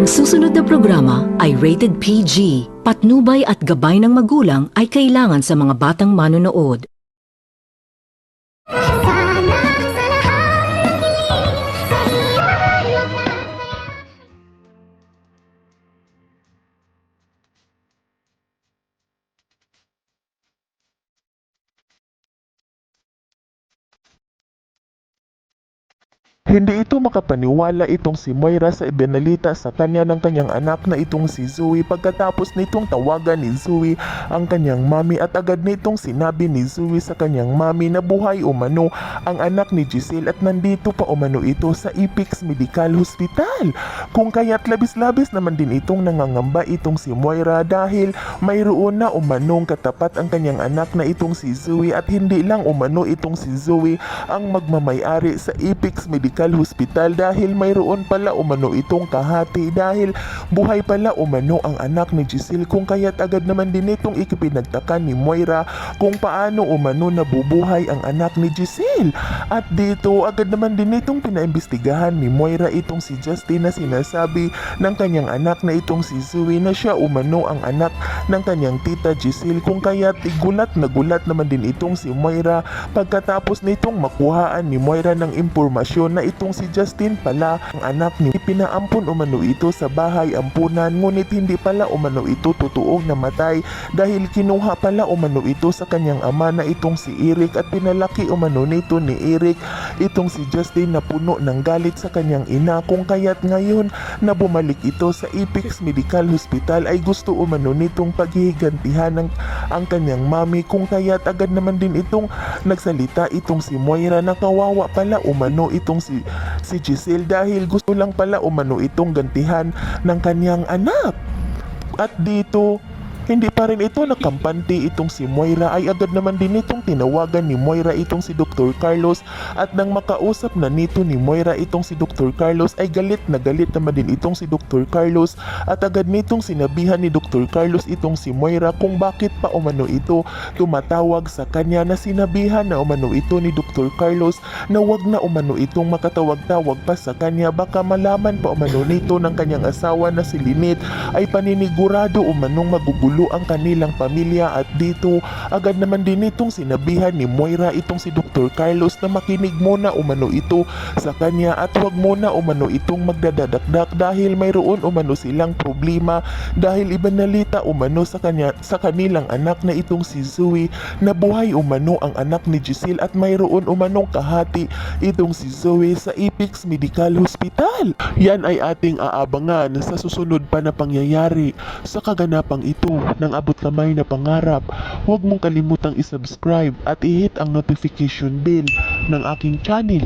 susunod na programa ay rated PG. Patnubay at gabay ng magulang ay kailangan sa mga batang manonood. Hindi ito makapaniwala itong si Moira sa ibinalita sa kanya ng kanyang anak na itong si Zoe pagkatapos nitong tawagan ni Zoe ang kanyang mami at agad nitong sinabi ni Zoe sa kanyang mami na buhay umano ang anak ni Giselle at nandito pa umano ito sa Ipix Medical Hospital. Kung kaya't labis-labis naman din itong nangangamba itong si Moira dahil mayroon na umanong katapat ang kanyang anak na itong si Zoe at hindi lang umano itong si Zoe ang magmamayari sa Ipix Medical Hospital dahil mayroon pala umano itong kahati dahil buhay pala umano ang anak ni Giselle kung kaya't agad naman din itong ikipinagtaka ni Moira kung paano umano nabubuhay ang anak ni Giselle. At dito agad naman din itong pinaimbestigahan ni Moira itong si Justin na sinasabi ng kanyang anak na itong si Zoe na siya umano ang anak ng kanyang tita Giselle kung kaya't gulat na gulat naman din itong si Moira pagkatapos nitong makuhaan ni Moira ng impormasyon na itong si Justin pala ang anak ni pinaampun umano ito sa bahay ampunan ngunit hindi pala umano ito totoong namatay dahil kinuha pala umano ito sa kanyang ama na itong si Eric at pinalaki umano nito ni Eric itong si Justin na puno ng galit sa kanyang ina kung kaya't ngayon na bumalik ito sa Ipix Medical Hospital ay gusto umano nitong paghihigantihan ng ang kanyang mami kung kaya't agad naman din itong nagsalita itong si Moira na kawawa pala umano itong si Giselle dahil gusto lang pala umano itong gantihan ng kanyang anak. At dito hindi pa rin ito nakampante itong si Moira ay agad naman din itong tinawagan ni Moira itong si Dr. Carlos at nang makausap na nito ni Moira itong si Dr. Carlos ay galit na galit naman din itong si Dr. Carlos at agad nitong sinabihan ni Dr. Carlos itong si Moira kung bakit pa umano ito tumatawag sa kanya na sinabihan na umano ito ni Dr. Carlos na wag na umano itong makatawag-tawag pa sa kanya baka malaman pa umano nito ng kanyang asawa na si Lynette ay paninigurado umanong magugulo ang kanilang pamilya at dito agad naman din itong sinabihan ni Moira itong si Dr. Carlos na makinig muna umano ito sa kanya at wag muna umano itong magdadadakdak dahil mayroon umano silang problema dahil ibanalita umano sa kanilang anak na itong si Zoe na buhay umano ang anak ni Giselle at mayroon umanong kahati itong si Zoe sa Ipix Medical Hospital. Yan ay ating aabangan sa susunod pa na pangyayari sa kaganapang ito ng abot kamay na pangarap. Huwag mong kalimutang isubscribe at i-hit ang notification bell ng aking channel.